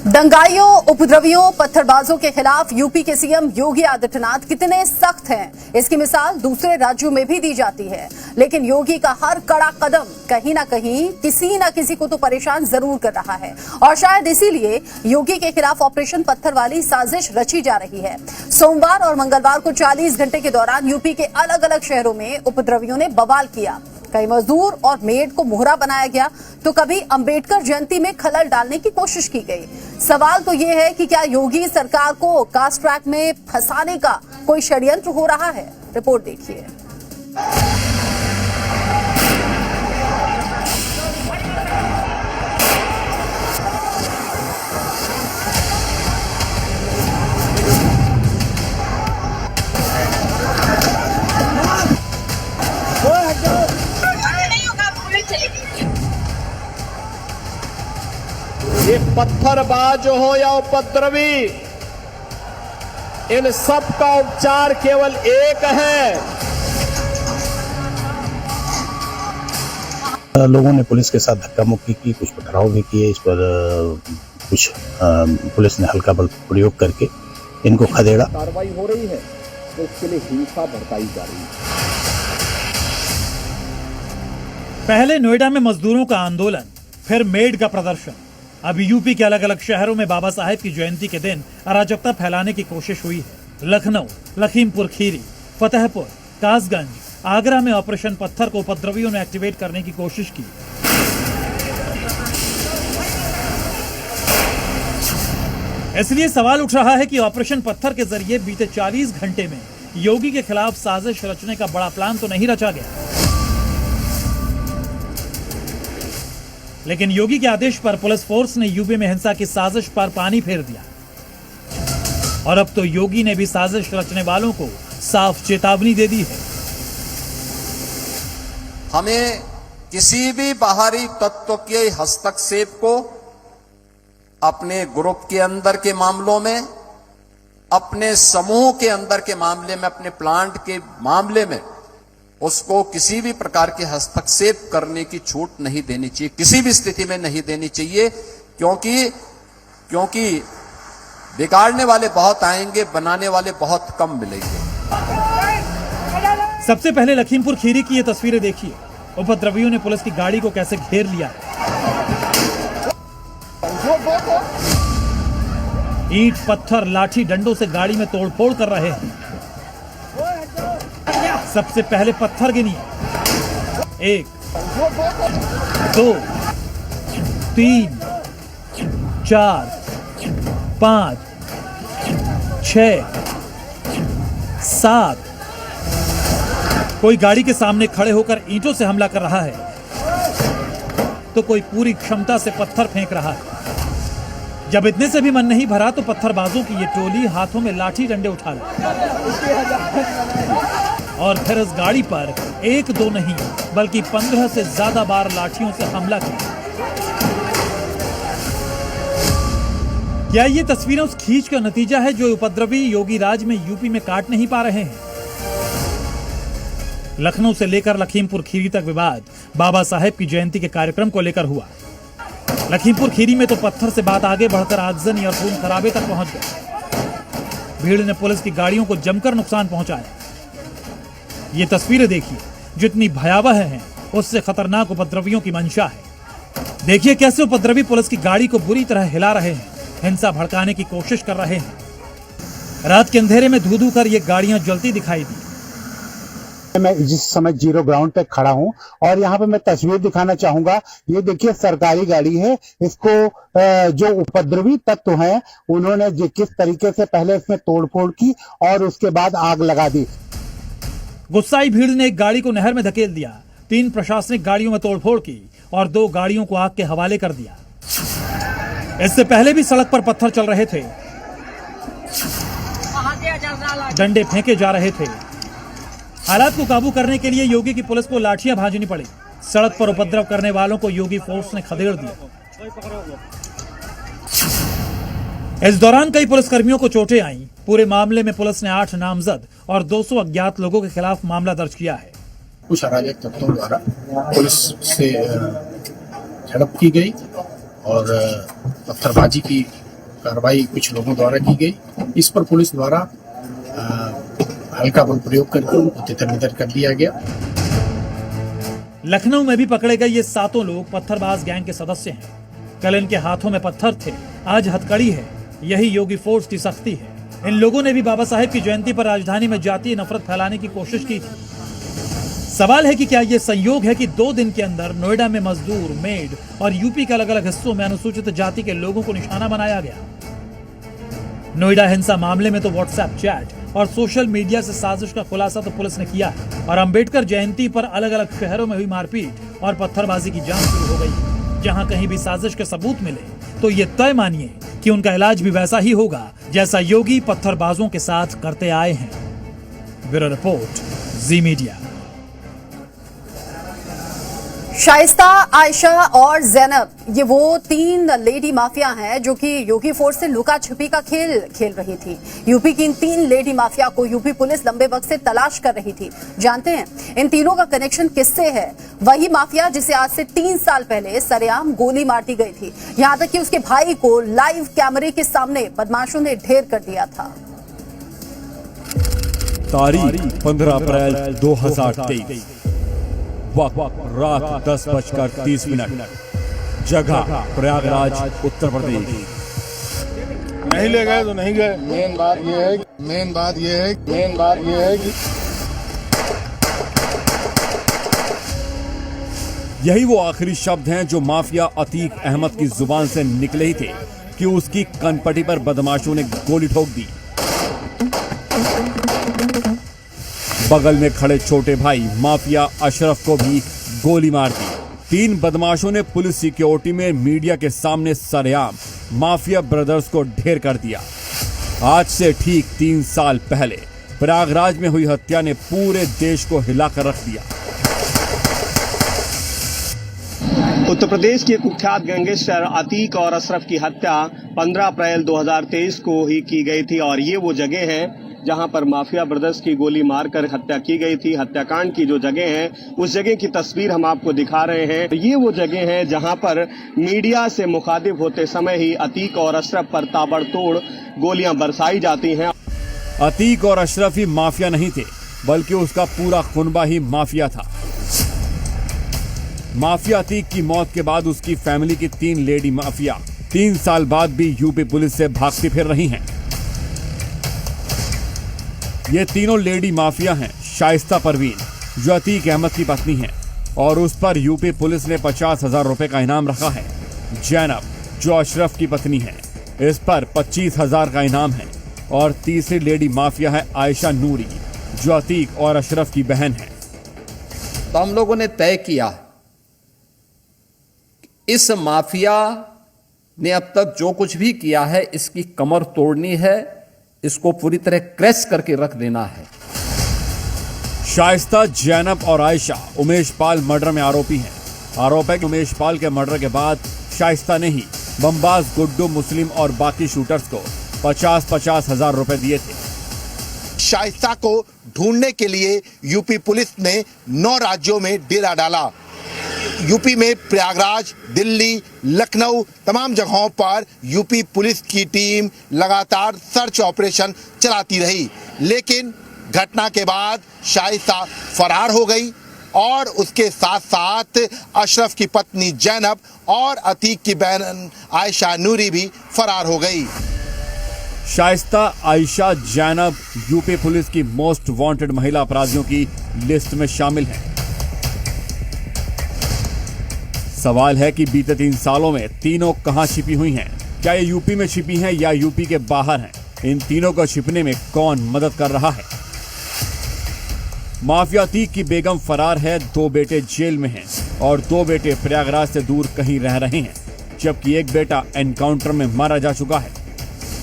दंगाइयों, उपद्रवियों, पत्थरबाजों के खिलाफ यूपी के सीएम योगी आदित्यनाथ कितने सख्त हैं, इसकी मिसाल दूसरे राज्यों में भी दी जाती है। लेकिन योगी का हर कड़ा कदम कहीं ना कहीं किसी ना किसी को तो परेशान जरूर कर रहा है और शायद इसीलिए योगी के खिलाफ ऑपरेशन पत्थर वाली साजिश रची जा रही है। सोमवार और मंगलवार को 40 घंटे के दौरान यूपी के अलग अलग शहरों में उपद्रवियों ने बवाल किया। कई मजदूर और मेड को मोहरा बनाया गया तो कभी अंबेडकर जयंती में खलल डालने की कोशिश की गई। सवाल तो ये है कि क्या योगी सरकार को कास्ट ट्रैक में फंसाने का कोई षड्यंत्र हो रहा है? रिपोर्ट देखिए। ये पत्थरबाज हो या उपद्रवी, इन सब का उपचार केवल एक है। लोगों ने पुलिस के साथ धक्का मुक्की की, कुछ पथराव भी किए। इस पर कुछ पुलिस ने हल्का बल प्रयोग करके इनको खदेड़ा। कार्रवाई हो रही है तो इसके लिए हिंसा भड़काई जा रही है। पहले नोएडा में मजदूरों का आंदोलन, फिर मेड का प्रदर्शन। अब यूपी के अलग अलग शहरों में बाबा साहेब की जयंती के दिन अराजकता फैलाने की कोशिश हुई है। लखनऊ, लखीमपुर खीरी, फतेहपुर, कासगंज, आगरा में ऑपरेशन पत्थर को उपद्रवियों ने एक्टिवेट करने की कोशिश की। इसलिए सवाल उठ रहा है कि ऑपरेशन पत्थर के जरिए बीते 40 घंटे में योगी के खिलाफ साजिश रचने का बड़ा प्लान तो नहीं रचा गया। लेकिन योगी के आदेश पर पुलिस फोर्स ने यूपी में हिंसा की साजिश पर पानी फेर दिया और अब तो योगी ने भी साजिश रचने वालों को साफ चेतावनी दे दी है। हमें किसी भी बाहरी तत्व के हस्तक्षेप को अपने ग्रुप के अंदर के मामलों में, अपने समूह के अंदर के मामले में, अपने प्लांट के मामले में उसको किसी भी प्रकार के हस्तक्षेप करने की छूट नहीं देनी चाहिए, किसी भी स्थिति में नहीं देनी चाहिए, क्योंकि बिगाड़ने वाले बहुत आएंगे, बनाने वाले बहुत कम मिलेंगे। सबसे पहले लखीमपुर खीरी की ये तस्वीरें देखिए। उपद्रवियों ने पुलिस की गाड़ी को कैसे घेर लिया। ईंट, पत्थर, लाठी, डंडों से गाड़ी में तोड़फोड़ कर रहे हैं। सबसे पहले पत्थर गिनिए। 1, 2, 3, 4, 5, 6, 7। कोई गाड़ी के सामने खड़े होकर ईंटों से हमला कर रहा है तो कोई पूरी क्षमता से पत्थर फेंक रहा है। जब इतने से भी मन नहीं भरा तो पत्थरबाजों की ये टोली हाथों में लाठी डंडे उठा ली और फिर इस गाड़ी पर 1, 2 नहीं बल्कि 15 से ज्यादा बार लाठियों से हमला किया। क्या ये तस्वीरें उस खींच का नतीजा है जो उपद्रवी योगी राज में यूपी में काट नहीं पा रहे हैं? लखनऊ से लेकर लखीमपुर खीरी तक विवाद बाबा साहेब की जयंती के कार्यक्रम को लेकर हुआ। लखीमपुर खीरी में तो पत्थर से बात आगे बढ़कर आगजनी और खून खराबे तक पहुंच गई। भीड़ ने पुलिस की गाड़ियों को जमकर नुकसान पहुंचाया। ये तस्वीरें देखिए, जितनी भयावह हैं उससे खतरनाक उपद्रवियों की मंशा है। देखिए कैसे उपद्रवी पुलिस की गाड़ी को बुरी तरह हिला रहे हैं, हिंसा भड़काने की कोशिश कर रहे हैं। रात के अंधेरे में धू-धू कर ये गाड़ियां जलती दिखाई दी। मैं जिस समय जीरो ग्राउंड पे खड़ा हूं और यहाँ पे मैं तस्वीर दिखाना चाहूंगा। ये देखिए सरकारी गाड़ी है। इसको जो उपद्रवी तत्व हैं उन्होंने किस तरीके से पहले इसमें तोड़फोड़ की और उसके बाद आग लगा दी। गुस्साई भीड़ ने एक गाड़ी को नहर में धकेल दिया, 3 प्रशासनिक गाड़ियों में तोड़फोड़ की और 2 गाड़ियों को आग के हवाले कर दिया। इससे पहले भी सड़क पर पत्थर चल रहे थे, डंडे फेंके जा रहे थे। हालात को काबू करने के लिए योगी की पुलिस को लाठियां भांजनी पड़ी। सड़क पर उपद्रव करने वालों को योगी फोर्स ने खदेड़ दिया। इस दौरान कई पुलिसकर्मियों को चोटें आईं। पूरे मामले में पुलिस ने 8 नामजद और 200 अज्ञात लोगों के खिलाफ मामला दर्ज किया है। कुछ अराजक तत्वों द्वारा पुलिस से झड़प की गई और पत्थरबाजी की कार्रवाई कुछ लोगों द्वारा की गई। इस पर पुलिस द्वारा हल्का बल प्रयोग करके उनको तितर-बितर कर दिया गया। लखनऊ में भी पकड़े गए ये 7 लोग पत्थरबाज गैंग के सदस्य हैं। कल इनके हाथों में पत्थर थे, आज हथकड़ी है। यही योगी फोर्स की सख्ती है। इन लोगों ने भी बाबा साहेब की जयंती पर राजधानी में जातीय नफरत फैलाने की कोशिश की थी। सवाल है कि क्या यह संयोग है कि 2 दिन के अंदर नोएडा में मजदूर, मेड और यूपी के अलग अलग हिस्सों में अनुसूचित जाति के लोगों को निशाना बनाया गया। नोएडा हिंसा मामले में तो व्हाट्सएप चैट और सोशल मीडिया से साजिश का खुलासा तो पुलिस ने किया है और अंबेडकर जयंती पर अलग अलग शहरों में हुई मारपीट और पत्थरबाजी की जांच शुरू हो गई। जहां कहीं भी साजिश के सबूत मिले तो ये तय मानिए कि उनका इलाज भी वैसा ही होगा जैसा योगी पत्थरबाजों के साथ करते आए हैं। ब्यूरो रिपोर्ट, जी मीडिया। शाइस्ता, आयशा और जैनब, ये वो 3 लेडी माफिया हैं जो कि योगी फोर्स से लुका छिपी का खेल खेल रही थी। यूपी की इन 3 लेडी माफिया को यूपी पुलिस लंबे वक्त से तलाश कर रही थी। जानते हैं इन तीनों का कनेक्शन किससे है? वही माफिया जिसे आज से 3 साल पहले सरेआम गोली मार दी गई थी। यहां तक कि उसके भाई को लाइव कैमरे के सामने बदमाशों ने ढेर कर दिया था। तारीख 15 अप्रैल 2023, वक्त रात 10:30, जगह प्रयागराज, उत्तर प्रदेश। नहीं ले गए तो नहीं गए। मेन बात ये है कि यही वो आखिरी शब्द हैं जो माफिया अतीक अहमद की जुबान से निकले ही थे कि उसकी कनपटी पर बदमाशों ने गोली ठोक दी। बगल में खड़े छोटे भाई माफिया अशरफ को भी गोली मार दी। 3 बदमाशों ने पुलिस सिक्योरिटी में मीडिया के सामने सरेआम माफिया ब्रदर्स को ढेर कर दिया। आज से ठीक 3 साल पहले प्रयागराज में हुई हत्या ने पूरे देश को हिलाकर रख दिया। उत्तर प्रदेश के कुख्यात गैंगस्टर अतीक और अशरफ की हत्या 15 अप्रैल 2023 को ही की गई थी और ये वो जगह है जहां पर माफिया ब्रदर्स की गोली मारकर हत्या की गई थी। हत्याकांड की जो जगह है उस जगह की तस्वीर हम आपको दिखा रहे हैं। ये वो जगह है जहां पर मीडिया से मुखातिब होते समय ही अतीक और अशरफ पर ताबड़तोड़ गोलियां बरसाई जाती हैं। अतीक और अशरफ ही माफिया नहीं थे बल्कि उसका पूरा खुनबा ही माफिया था। माफिया अतीक की मौत के बाद उसकी फैमिली की 3 लेडी माफिया 3 साल बाद भी यूपी पुलिस से भागती फिर रही हैं। ये तीनों लेडी माफिया हैं शाइस्ता परवीन, जो अतीक अहमद की पत्नी है और उस पर यूपी पुलिस ने 50,000 रुपए का इनाम रखा है। जैनब, जो अशरफ की पत्नी है, इस पर 25,000 का इनाम है। और तीसरी लेडी माफिया है आयशा नूरी, जो अतीक और अशरफ की बहन है। तो हम लोगों ने तय किया इस माफिया ने अब तक जो कुछ भी किया है इसकी कमर तोड़नी है, इसको पूरी तरह क्रैश करके रख देना है। शाइस्ता, जैनब और आयशा उमेश पाल मर्डर में आरोपी हैं। आरोप है कि उमेश पाल के मर्डर के बाद शाइस्ता ने ही बमबाज गुड्डू, मुस्लिम और बाकी शूटर्स को 50,000 रुपए दिए थे। शाइस्ता को ढूंढने के लिए यूपी पुलिस ने 9 राज्यों में डेरा डाला। यूपी में प्रयागराज, दिल्ली, लखनऊ, तमाम जगहों पर यूपी पुलिस की टीम लगातार सर्च ऑपरेशन चलाती रही, लेकिन घटना के बाद शाइस्ता फरार हो गई और उसके साथ साथ अशरफ की पत्नी जैनब और अतीक की बहन आयशा नूरी भी फरार हो गई। शाइस्ता, आयशा, जैनब यूपी पुलिस की मोस्ट वांटेड महिला अपराधियों की लिस्ट में शामिल हैं। सवाल है कि बीते 3 सालों में तीनों कहां छिपी हुई हैं? क्या ये यूपी में छिपी हैं या यूपी के बाहर हैं? इन तीनों को छिपने में कौन मदद कर रहा है? माफिया अतीक की बेगम फरार है, 2 बेटे जेल में हैं और 2 बेटे प्रयागराज से दूर कहीं रह रहे हैं, जबकि एक बेटा एनकाउंटर में मारा जा चुका है।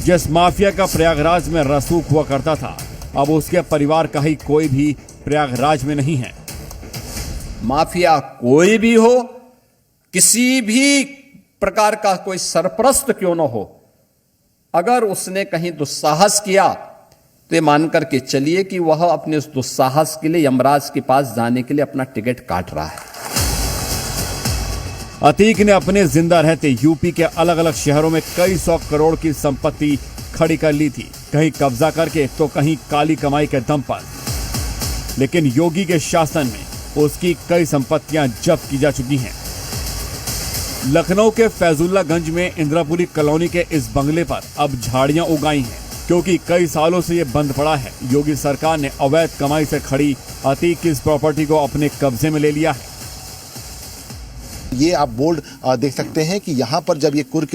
जिस माफिया का प्रयागराज में रसूख हुआ करता था, अब उसके परिवार का ही कोई भी प्रयागराज में नहीं है। माफिया कोई भी हो, किसी भी प्रकार का कोई सरपरस्त क्यों न हो, अगर उसने कहीं दुस्साहस किया तो ये मान करके चलिए कि वह अपने उस दुस्साहस के लिए यमराज के पास जाने के लिए अपना टिकट काट रहा है। अतीक ने अपने जिंदा रहते यूपी के अलग अलग शहरों में कई 100 करोड़ की संपत्ति खड़ी कर ली थी, कहीं कब्जा करके तो कहीं काली कमाई के दम पर। लेकिन योगी के शासन में उसकी कई संपत्तियां जब्त की जा चुकी हैं। लखनऊ के फैजुल्लागंज में इंदिरापुरी कॉलोनी के इस बंगले पर अब झाड़ियां उगाई हैं, क्योंकि कई सालों से ये बंद पड़ा है। योगी सरकार ने अवैध कमाई से खड़ी अतीक की इस प्रॉपर्टी को अपने कब्जे में ले लिया है। ये आप बोर्ड देख सकते हैं कि यहाँ पर जब ये कुर्क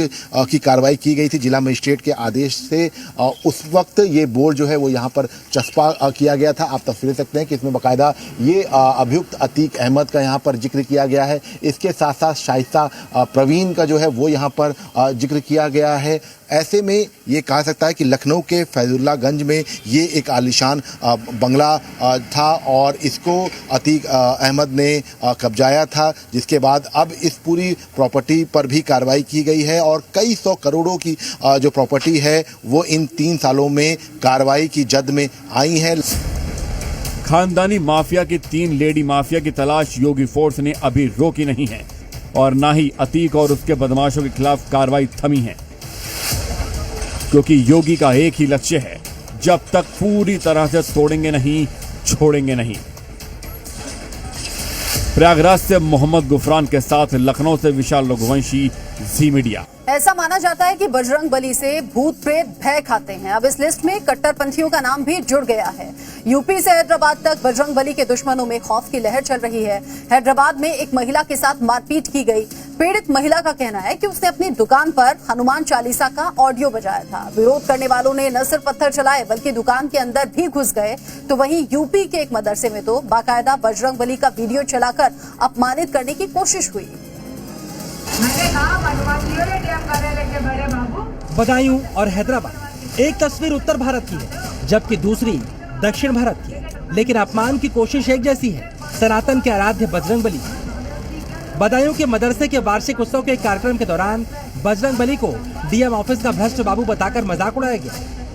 की कार्रवाई की गई थी जिला मजिस्ट्रेट के आदेश से, उस वक्त ये बोर्ड जो है वो यहाँ पर चस्पा किया गया था। आप तस्वीर देख सकते हैं कि इसमें बाकायदा ये अभियुक्त अतीक अहमद का यहाँ पर जिक्र किया गया है। इसके साथ साथ शाइस्ता प्रवीण का जो है वो यहाँ पर जिक्र किया गया है। ऐसे में ये कहा सकता है कि लखनऊ के फैजुल्लागंज में ये एक आलीशान बंगला था और इसको अतीक अहमद ने कब्जाया था, जिसके बाद अब इस पूरी प्रॉपर्टी पर भी कार्रवाई की गई है और कई 100 करोड़ों की जो प्रॉपर्टी है वो इन 3 सालों में कार्रवाई की जद में आई है। खानदानी माफिया की 3 लेडी माफिया की तलाश योगी फोर्स ने अभी रोकी नहीं है और ना ही अतीक और उसके बदमाशों के खिलाफ कार्रवाई थमी है, क्योंकि योगी का एक ही लक्ष्य है, जब तक पूरी तरह से तोड़ेंगे नहीं, छोड़ेंगे नहीं। प्रयागराज से मोहम्मद गुफरान के साथ लखनऊ से विशाल रघुवंशी, जी मीडिया। ऐसा माना जाता है कि बजरंग बली से भूत प्रेत भय खाते हैं। अब इस लिस्ट में कट्टरपंथियों का नाम भी जुड़ गया है। यूपी से हैदराबाद तक बजरंग बली के दुश्मनों में खौफ की लहर चल रही है। हैदराबाद में एक महिला के साथ मारपीट की गई। पीड़ित महिला का कहना है कि उसने अपनी दुकान पर हनुमान चालीसा का ऑडियो बजाया था। विरोध करने वालों ने न सिर्फ पत्थर चलाए बल्कि दुकान के अंदर भी घुस गए। तो वहीं यूपी के एक मदरसे में तो बाकायदा बजरंग बली का वीडियो चलाकर अपमानित करने की कोशिश हुई। बदायूं और हैदराबाद, एक तस्वीर उत्तर भारत की है जबकि दूसरी दक्षिण भारत की है, लेकिन अपमान की कोशिश एक जैसी है। सनातन के आराध्य बजरंग बली। बदायूं के मदरसे के वार्षिक उत्सव के एक कार्यक्रम के दौरान बजरंग बली को डीएम ऑफिस का भ्रष्ट बाबू बताकर मजाक उड़ाया गया।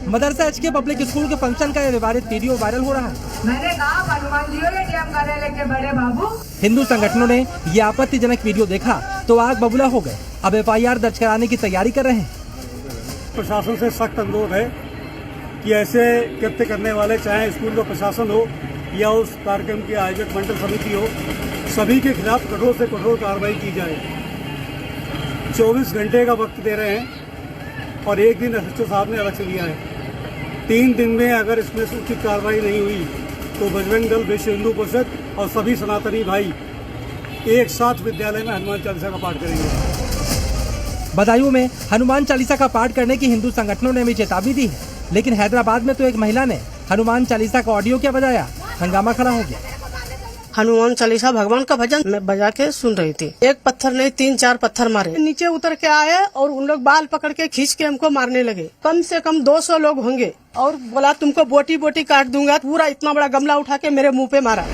मदरसा एचके पब्लिक स्कूल के फंक्शन का यह विवादित वीडियो वायरल हो रहा है। मैंने कहा लेके बड़े बाबू। हिंदू संगठनों ने ये आपत्तिजनक वीडियो देखा तो आग बबूला हो गए। अब एफआईआर दर्ज कराने की तैयारी कर रहे हैं। प्रशासन से सख्त अनुरोध है कि ऐसे कृत्य करने वाले, चाहे स्कूल का प्रशासन हो या उस कार्यक्रम की आयोजक मंडल समिति हो, सभी के खिलाफ कठोर से कठोर कार्रवाई की जाए। 24 घंटे का वक्त दे रहे हैं और एक दिन एसएचओ साहब ने अलग से लिया है। 3 दिन में अगर इसमें उचित कार्रवाई नहीं हुई तो बजरंग दल, विश्व हिंदू परिषद और सभी सनातनी भाई एक साथ विद्यालय में हनुमान चालीसा का पाठ करेंगे। बदायूं में हनुमान चालीसा का पाठ करने की हिंदू संगठनों ने भी चेतावनी दी है, लेकिन हैदराबाद में तो एक महिला ने हनुमान चालीसा का ऑडियो क्या बजाया, हंगामा खड़ा हो गया। हनुमान चालीसा भगवान का भजन मैं बजा के सुन रही थी। एक पत्थर नहीं 3-4 पत्थर मारे। नीचे उतर के आए और उन लोग बाल पकड़ के खींच के हमको मारने लगे। कम से कम 200 लोग होंगे और बोला तुमको बोटी बोटी काट दूंगा। पूरा इतना बड़ा गमला उठा के मेरे मुंह पे मारा।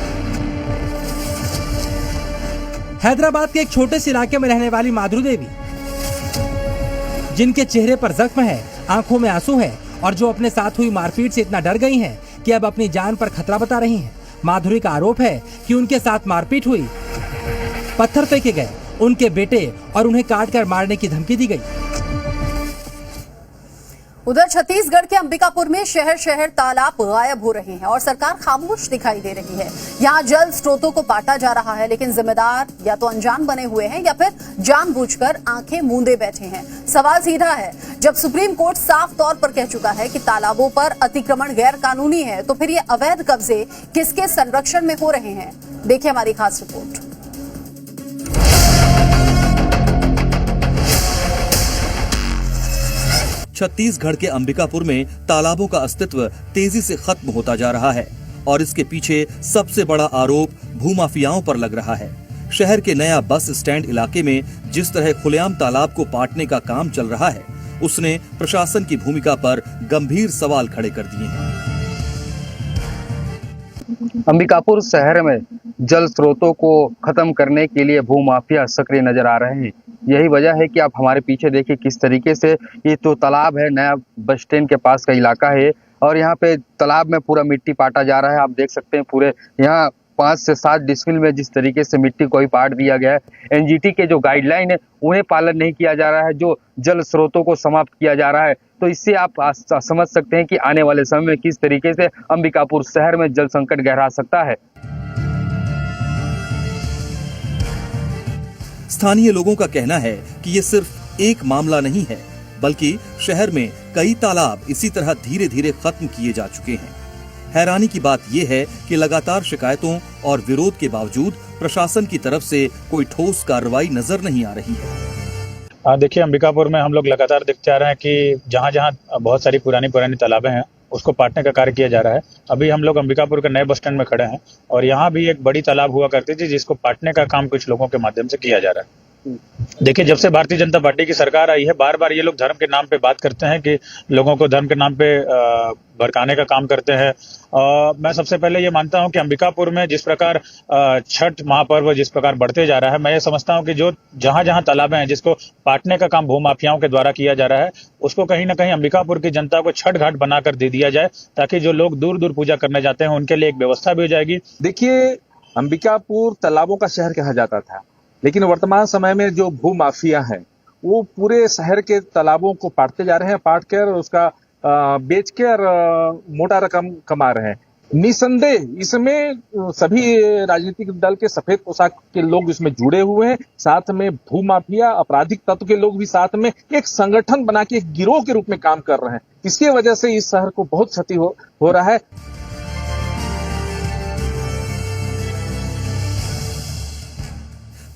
हैदराबाद के एक छोटे से इलाके में रहने वाली माधुरी देवी, जिनके चेहरे पर जख्म है, आंखों में आंसू है और जो अपने साथ हुई मारपीट से इतना डर गई हैं कि अब अपनी जान पर खतरा बता रही हैं। माधुरी का आरोप है कि उनके साथ मारपीट हुई, पत्थर फेंके गए, उनके बेटे और उन्हें काट कर मारने की धमकी दी गई। उधर छत्तीसगढ़ के अंबिकापुर में शहर शहर तालाब गायब हो रहे हैं और सरकार खामोश दिखाई दे रही है। यहाँ जल स्रोतों को पाटा जा रहा है, लेकिन जिम्मेदार या तो अनजान बने हुए हैं या फिर जानबूझकर आंखें मूंदे बैठे हैं। सवाल सीधा है, जब सुप्रीम कोर्ट साफ तौर पर कह चुका है कि तालाबों पर अतिक्रमण गैर कानूनी है, तो फिर ये अवैध कब्जे किसके संरक्षण में हो रहे हैं? देखिए हमारी खास रिपोर्ट। छत्तीसगढ़ के अंबिकापुर में तालाबों का अस्तित्व तेजी से खत्म होता जा रहा है और इसके पीछे सबसे बड़ा आरोप भूमाफियाओं पर लग रहा है। शहर के नया बस स्टैंड इलाके में जिस तरह खुलेआम तालाब को पाटने का काम चल रहा है, उसने प्रशासन की भूमिका पर गंभीर सवाल खड़े कर दिए हैं। अंबिकापुर शहर में जल स्रोतों को खत्म करने के लिए भूमाफिया सक्रिय नजर आ रहे हैं। यही वजह है कि आप हमारे पीछे देखिए किस तरीके से ये तो तालाब है, नया बस स्टैंड के पास का इलाका है और यहाँ पे तालाब में पूरा मिट्टी पाटा जा रहा है। आप देख सकते हैं पूरे यहाँ 5 से 7 डिसमिल में जिस तरीके से मिट्टी को ही पाट दिया गया है, एनजीटी के जो गाइडलाइन है उन्हें पालन नहीं किया जा रहा है, जो जल स्रोतों को समाप्त किया जा रहा है, तो इससे आप समझ सकते हैं कि आने वाले समय में किस तरीके से अंबिकापुर शहर में जल संकट गहरा सकता है। स्थानीय लोगों का कहना है कि ये सिर्फ एक मामला नहीं है, बल्कि शहर में कई तालाब इसी तरह धीरे धीरे खत्म किए जा चुके हैं। हैरानी की बात यह है कि लगातार शिकायतों और विरोध के बावजूद प्रशासन की तरफ से कोई ठोस कार्रवाई नजर नहीं आ रही है। देखिए, अंबिकापुर में हम लोग लगातार देखते आ रहे हैं कि जहाँ जहाँ बहुत सारी पुरानी तालाबें हैं उसको पाटने का कार्य किया जा रहा है। अभी हम लोग अंबिकापुर के नए बस स्टैंड में खड़े हैं और यहाँ भी एक बड़ी तालाब हुआ करती थी जिसको पाटने का काम कुछ लोगों के माध्यम से किया जा रहा है। देखिए, जब से भारतीय जनता पार्टी की सरकार आई है, बार बार ये लोग धर्म के नाम पे बात करते हैं कि लोगों को धर्म के नाम पे भड़काने का काम करते हैं। मैं सबसे पहले ये मानता हूं कि अंबिकापुर में जिस प्रकार छठ महापर्व जिस प्रकार बढ़ते जा रहा है, मैं ये समझता हूं कि जो जहां जहां तालाबें हैं जिसको पाटने का काम भूमाफियाओं के द्वारा किया जा रहा है, उसको कहीं ना कहीं अंबिकापुर की जनता को छठ घाट बनाकर दे दिया जाए, ताकि जो लोग दूर दूर पूजा करने जाते हैं उनके लिए एक व्यवस्था भी हो जाएगी। देखिए, अंबिकापुर तालाबों का शहर कहा जाता था, लेकिन वर्तमान समय में जो भू माफिया हैं वो पूरे शहर के तालाबों को पाटते जा रहे हैं, पाट कर उसका बेचकर मोटा रकम कमा रहे हैं। निसंदेह इसमें सभी राजनीतिक दल के सफेद पोशाक के लोग इसमें जुड़े हुए हैं, साथ में भू माफिया आपराधिक तत्व के लोग भी साथ में एक संगठन बना के एक गिरोह के रूप में काम कर रहे हैं। इसकी वजह से इस शहर को बहुत क्षति हो रहा है।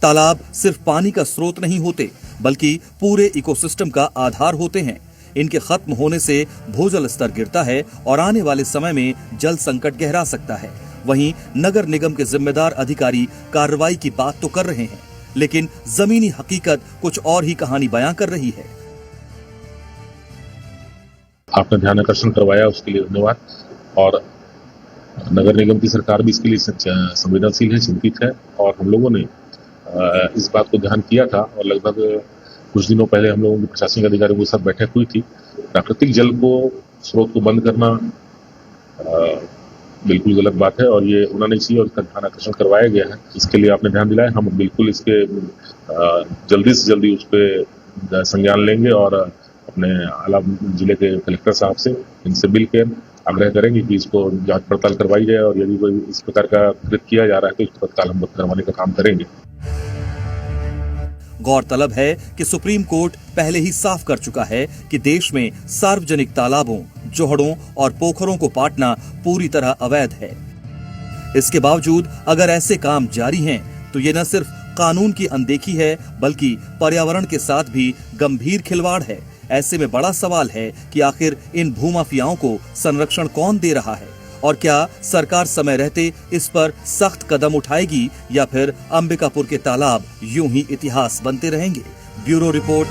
तालाब सिर्फ पानी का स्रोत नहीं होते, बल्कि पूरे इकोसिस्टम का आधार होते हैं। इनके खत्म होने से भूजल स्तर गिरता है और आने वाले समय में जल संकट गहरा सकता है। वहीं नगर निगम के जिम्मेदार अधिकारी कार्रवाई की बात तो कर रहे हैं, लेकिन जमीनी हकीकत कुछ और ही कहानी बयां कर रही है। आपने ध्यान आकर्षण करवाया, उसके लिए धन्यवाद। और नगर निगम की सरकार भी इसके लिए संवेदनशील है, चिंतित है, और हम लोगों ने इस बात को ध्यान किया था और लगभग कुछ दिनों पहले हम लोगों की प्रशासनिक अधिकारियों के साथ बैठक हुई थी। प्राकृतिक जल को स्रोत को बंद करना बिल्कुल गलत बात है और ये होना नहीं चाहिए और इसका ध्यान आकर्षण करवाया गया है। इसके लिए आपने ध्यान दिलाया, हम बिल्कुल इसके जल्दी से जल्दी उस पर संज्ञान लेंगे और अपने आला जिले के कलेक्टर साहब से इनसे मिलकर आग्रह करेंगे कि इसको जांच पड़ताल करवाई जाए और यदि कोई इस प्रकार का कृत्य किया जा रहा है तो इसको तत्काल हम करवाने का काम करेंगे। गौरतलब है कि सुप्रीम कोर्ट पहले ही साफ कर चुका है कि देश में सार्वजनिक तालाबों, जोहड़ों और पोखरों को पाटना पूरी तरह अवैध है। इसके बावजूद अगर ऐसे काम जारी हैं, तो ये न सिर्फ कानून की अनदेखी है, बल्कि पर्यावरण के साथ भी गंभीर खिलवाड़ है। ऐसे में बड़ा सवाल है कि आखिर इन भूमाफियाओं को संरक्षण कौन दे रहा है और क्या सरकार समय रहते इस पर सख्त कदम उठाएगी या फिर अंबिकापुर के तालाब यूं ही इतिहास बनते रहेंगे। Bureau report,